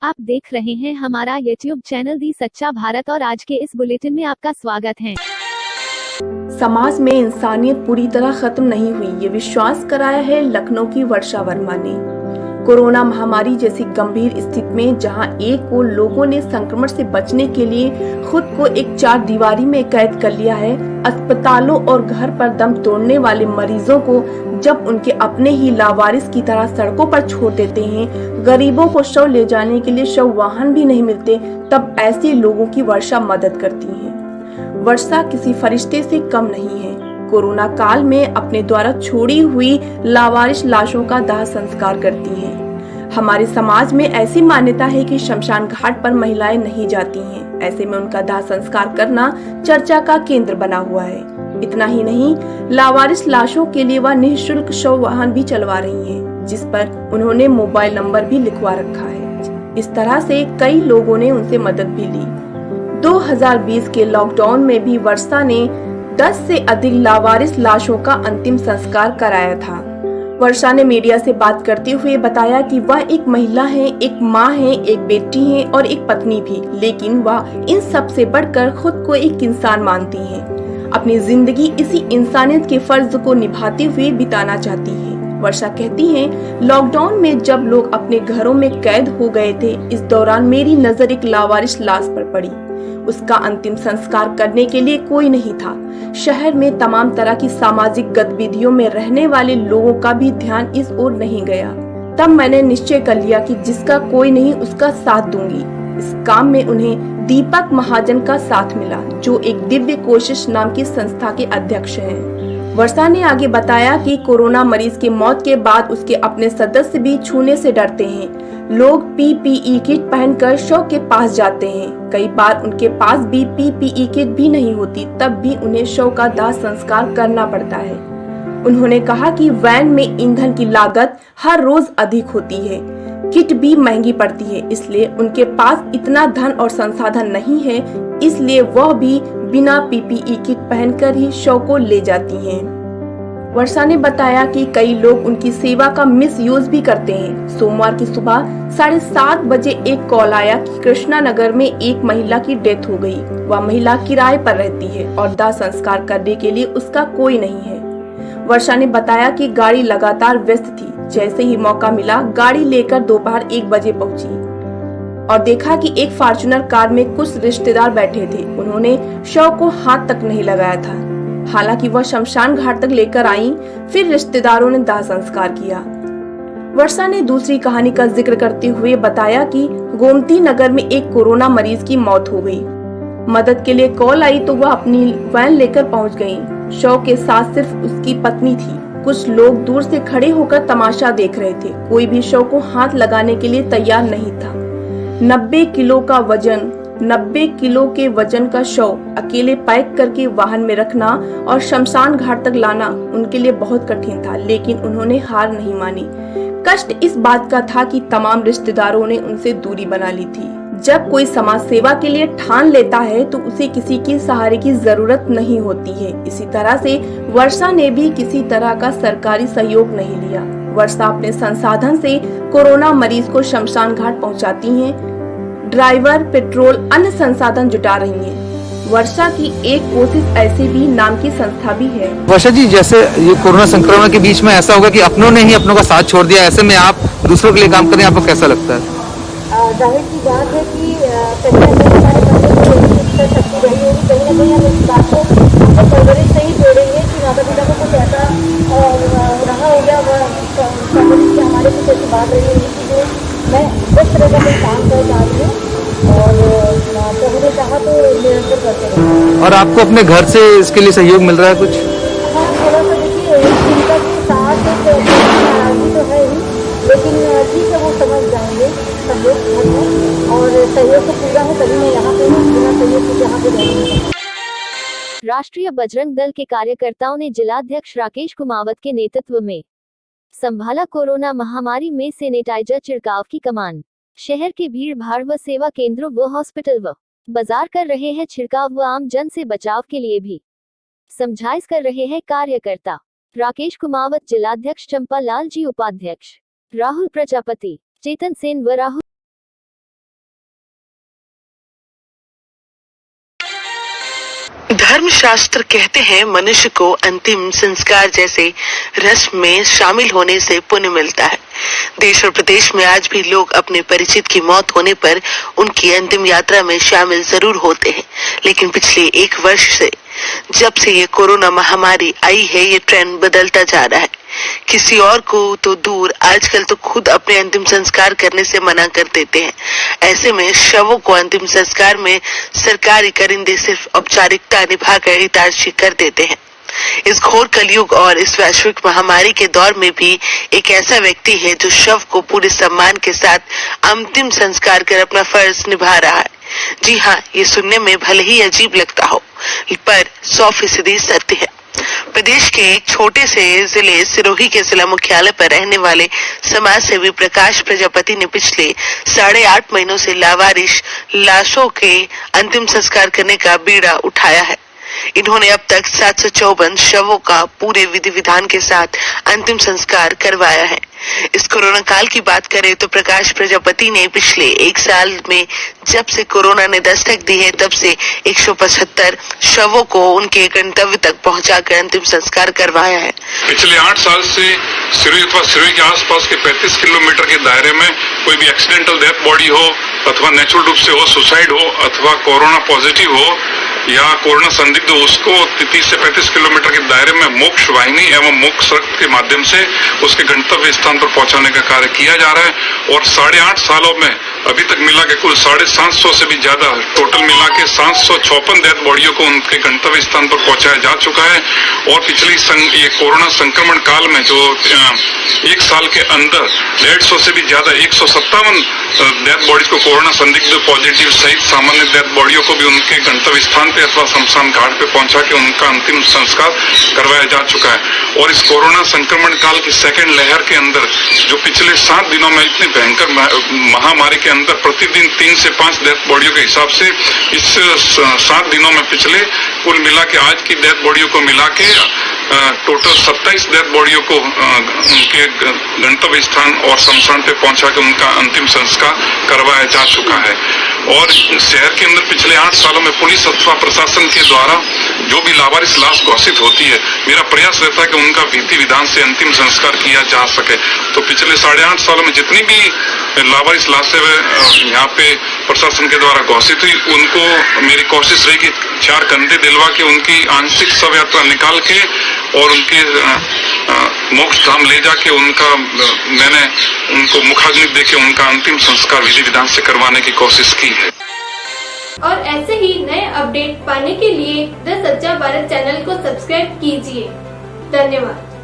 आप देख रहे हैं हमारा YouTube चैनल दी सच्चा भारत और आज के इस बुलेटिन में आपका स्वागत है। समाज में इंसानियत पूरी तरह खत्म नहीं हुई, ये विश्वास कराया है लखनऊ की वर्षा वर्मा ने। कोरोना महामारी जैसी गंभीर स्थिति में जहां एक ओर लोगों ने संक्रमण से बचने के लिए खुद को एक चार दीवारी में कैद कर लिया है, अस्पतालों और घर पर दम तोड़ने वाले मरीजों को जब उनके अपने ही लावारिस की तरह सड़कों पर छोड़ देते हैं, गरीबों को शव ले जाने के लिए शव वाहन भी नहीं मिलते, तब ऐसे लोगों की वर्षा मदद करती है। वर्षा किसी फरिश्ते से कम नहीं है। कोरोना काल में अपने द्वारा छोड़ी हुई लावारिस लाशों का दाह संस्कार करती हैं। हमारे समाज में ऐसी मान्यता है कि शमशान घाट पर महिलाएं नहीं जाती हैं। ऐसे में उनका दाह संस्कार करना चर्चा का केंद्र बना हुआ है। इतना ही नहीं, लावारिस लाशों के लिए वह निःशुल्क शव वाहन भी चलवा रही हैं, जिस पर उन्होंने मोबाइल नंबर भी लिखवा रखा है। इस तरह से कई लोगों ने उनसे मदद भी ली। 2020 के लॉकडाउन में भी वर्षा ने 10 से अधिक लावारिस लाशों का अंतिम संस्कार कराया था। वर्षा ने मीडिया से बात करते हुए बताया कि वह एक महिला है, एक माँ है, एक बेटी है और एक पत्नी भी, लेकिन वह इन सब से बढ़कर खुद को एक इंसान मानती है। अपनी जिंदगी इसी इंसानियत के फर्ज को निभाते हुए बिताना चाहती है। वर्षा कहती हैं, लॉकडाउन में जब लोग अपने घरों में कैद हो गए थे, इस दौरान मेरी नजर एक लावारिस लाश पर पड़ी। उसका अंतिम संस्कार करने के लिए कोई नहीं था। शहर में तमाम तरह की सामाजिक गतिविधियों में रहने वाले लोगों का भी ध्यान इस ओर नहीं गया। तब मैंने निश्चय कर लिया कि जिसका कोई नहीं उसका साथ दूंगी। इस काम में उन्हें दीपक महाजन का साथ मिला, जो एक दिव्य कोशिश नाम की संस्था के अध्यक्ष हैं। वर्षा ने आगे बताया कि कोरोना मरीज की मौत के बाद उसके अपने सदस्य भी छूने से डरते हैं। लोग पीपीई किट पहनकर शव के पास जाते हैं। कई बार उनके पास भी पीपीई किट भी नहीं होती, तब भी उन्हें शव का दाह संस्कार करना पड़ता है। उन्होंने कहा कि वैन में ईंधन की लागत हर रोज अधिक होती है, किट भी महंगी पड़ती है, इसलिए उनके पास इतना धन और संसाधन नहीं है, इसलिए वह भी बिना पीपीई किट पहनकर ही शव को ले जाती हैं। वर्षा ने बताया कि कई लोग उनकी सेवा का मिस यूज भी करते हैं। सोमवार की सुबह 7:30 बजे एक कॉल आया कि कृष्णा नगर में एक महिला की डेथ हो गई। वह महिला किराए पर रहती है और दाह संस्कार करने के लिए उसका कोई नहीं है। वर्षा ने बताया कि गाड़ी लगातार व्यस्त थी। जैसे ही मौका मिला, गाड़ी लेकर दोपहर 1 बजे पहुंची और देखा कि एक फॉर्च्यूनर कार में कुछ रिश्तेदार बैठे थे। उन्होंने शव को हाथ तक नहीं लगाया था। हालांकि वह शमशान घाट तक लेकर आई, फिर रिश्तेदारों ने दाह संस्कार किया। वर्षा ने दूसरी कहानी का जिक्र करते हुए बताया कि गोमती नगर में एक कोरोना मरीज की मौत हो गई। मदद के लिए कॉल आई तो वह अपनी वैन लेकर पहुंच गई। शव के साथ सिर्फ उसकी पत्नी थी। कुछ लोग दूर से खड़े होकर तमाशा देख रहे थे। कोई भी शव को हाथ लगाने के लिए तैयार नहीं था। 90 किलो के वजन का शव अकेले पैक करके वाहन में रखना और शमशान घाट तक लाना उनके लिए बहुत कठिन था, लेकिन उन्होंने हार नहीं मानी। कष्ट इस बात का था कि तमाम रिश्तेदारों ने उनसे दूरी बना ली थी। जब कोई समाज सेवा के लिए ठान लेता है तो उसे किसी के सहारे की जरूरत नहीं होती है। इसी तरह से वर्षा ने भी किसी तरह का सरकारी सहयोग नहीं लिया। वर्षा अपने संसाधन से कोरोना मरीज को शमशान घाट पहुंचाती हैं। ड्राइवर, पेट्रोल, अन्य संसाधन जुटा रही हैं। वर्षा की एक कोशिश ऐसी भी नाम की संस्था भी है। वर्षा जी, जैसे ये कोरोना संक्रमण के बीच में ऐसा होगा कि अपनों ने ही अपनों का साथ छोड़ दिया, ऐसे में आप दूसरों के लिए काम करें, आपको कैसा लगता है? जाहिर सी बात है कि कहीं ना कहीं हमारे बच्चों को यही इच्छा शक्ति रही होगी, कहीं ना कहीं हम इस बात को अपने परवरिश से ही जोड़ेंगे कि माता पिता को कुछ ऐसा रहा हो गया, परवरिश से हमारे कुछ ऐसी बात रही होगी कि जो मैं इस तरह का कोई काम कर पा रही हूँ और प्रभु ने चाहा तो निरंतर करते रहेंगे। और आपको अपने घर से इसके लिए सहयोग मिल रहा है कुछ? हाँ, थोड़ा सा देखिए, चिंता के साथ एक नाराजगी तो है ही, लेकिन ठीक है, वो समझ जाएंगे सब लोग घर में, और सहयोग तो पूरा है, तभी मैं यहाँ पे हूँ, बिना सहयोग के यहाँ पे नहीं। राष्ट्रीय बजरंग दल के कार्यकर्ताओं ने जिलाध्यक्ष राकेश कुमावत के नेतृत्व में संभाला कोरोना महामारी में सैनिटाइजर छिड़काव की कमान। शहर के भीड़ भाड़ व सेवा केंद्रों व हॉस्पिटल व बाजार कर रहे हैं छिड़काव व आम जन से बचाव के लिए भी समझाइश कर रहे हैं कार्यकर्ता। राकेश कुमावत जिलाध्यक्ष, चंपा लाल जी उपाध्यक्ष, राहुल प्रजापति, चेतन सेन व राहुल धर्मशास्त्र कहते हैं मनुष्य को अंतिम संस्कार जैसे रस्म में शामिल होने से पुण्य मिलता है। देश और प्रदेश में आज भी लोग अपने परिचित की मौत होने पर उनकी अंतिम यात्रा में शामिल जरूर होते हैं, लेकिन पिछले 1 वर्ष से जब से ये कोरोना महामारी आई है, ये ट्रेंड बदलता जा रहा है। किसी और को तो दूर, आजकल तो खुद अपने अंतिम संस्कार करने से मना कर देते हैं। ऐसे में शवों को अंतिम संस्कार में सरकारी करिंदे सिर्फ औपचारिकता निभाकर इतारची कर देते हैं। इस घोर कलयुग और इस वैश्विक महामारी के दौर में भी एक ऐसा व्यक्ति है जो शव को पूरे सम्मान के साथ अंतिम संस्कार कर अपना फर्ज निभा रहा है। जी हाँ, ये सुनने में भले ही अजीब लगता हो, पर 100% सत्य है। प्रदेश के एक छोटे से जिले सिरोही के जिला मुख्यालय पर रहने वाले समाज सेवी प्रकाश प्रजापति ने पिछले 8.5 महीनों से लावारिश लाशों के अंतिम संस्कार करने का बीड़ा उठाया है। इन्होंने अब तक 754 शवों का पूरे विधि विधान के साथ अंतिम संस्कार करवाया है। इस कोरोना काल की बात करें तो प्रकाश प्रजापति ने पिछले 1 साल में जब से कोरोना ने दस्तक दी है, तब से 175 शवों को उनके गंतव्य तक पहुंचाकर अंतिम संस्कार करवाया है। पिछले 8 साल से सिरोही अथवा सिरोही के आसपास के 35 किलोमीटर के दायरे में कोई भी एक्सीडेंटल डेथ बॉडी हो अथवा नेचुरल रूप से हो, सुसाइड हो अथवा कोरोना पॉजिटिव हो या कोरोना संदिग्ध हो, उसको 30 से 35 किलोमीटर के दायरे में मोक्ष वाहिनी एवं मोक्ष सड़क के माध्यम से उसके गंतव्य स्थान पर पहुंचाने का कार्य किया जा रहा है। और 8.5 सालों में अभी तक मिला के कुल 750 से भी ज्यादा, टोटल मिला के 754 डेथ बॉडियों को उनके गंतव्य स्थान पर पहुंचाया जा चुका है। और पिछली ये कोरोना संक्रमण काल में जो 1 साल के अंदर 150 से भी ज्यादा 157 डेथ बॉडीज को, कोरोना संदिग्ध पॉजिटिव सहित सामान्य डेथ बॉडियों को भी उनके गंतव्य स्थान पे अथवा शमशान घाट पे पहुंचा के उनका अंतिम संस्कार करवाया जा चुका है। और इस कोरोना संक्रमण काल की सेकेंड लहर के अंदर जो पिछले 7 दिनों में इतनी भयंकर महामारी के अंदर प्रतिदिन 3 से 5 डेथ बॉडियों के हिसाब से इस 7 दिनों में पिछले कुल मिला के आज की डेथ बॉडियों को मिला के टोटल 27 डेथ बॉडियों को उनके गंतव्य स्थान और शमशान पे पहुंचा के उनका अंतिम संस्कार करवाया जा चुका है। और शहर के अंदर पिछले 8 सालों में पुलिस अथवा प्रशासन के द्वारा जो भी लावारिस लाश घोषित होती है, मेरा प्रयास रहता है कि उनका विधि विधान से अंतिम संस्कार किया जा सके। तो पिछले 8.5 सालों में जितनी भी लावारिस लाशें यहाँ पे प्रशासन के द्वारा घोषित हुई, उनको मेरी कोशिश रही कि 4 कंधे दिलवा के उनकी आंशिक शव यात्रा निकाल के और उनके मोक्ष धाम ले जाके उनका मैंने उनको मुखाग्नि देके उनका अंतिम संस्कार विधि विधान से करवाने की कोशिश की है। और ऐसे ही नए अपडेट पाने के लिए द सच्चा भारत चैनल को सब्सक्राइब कीजिए। धन्यवाद।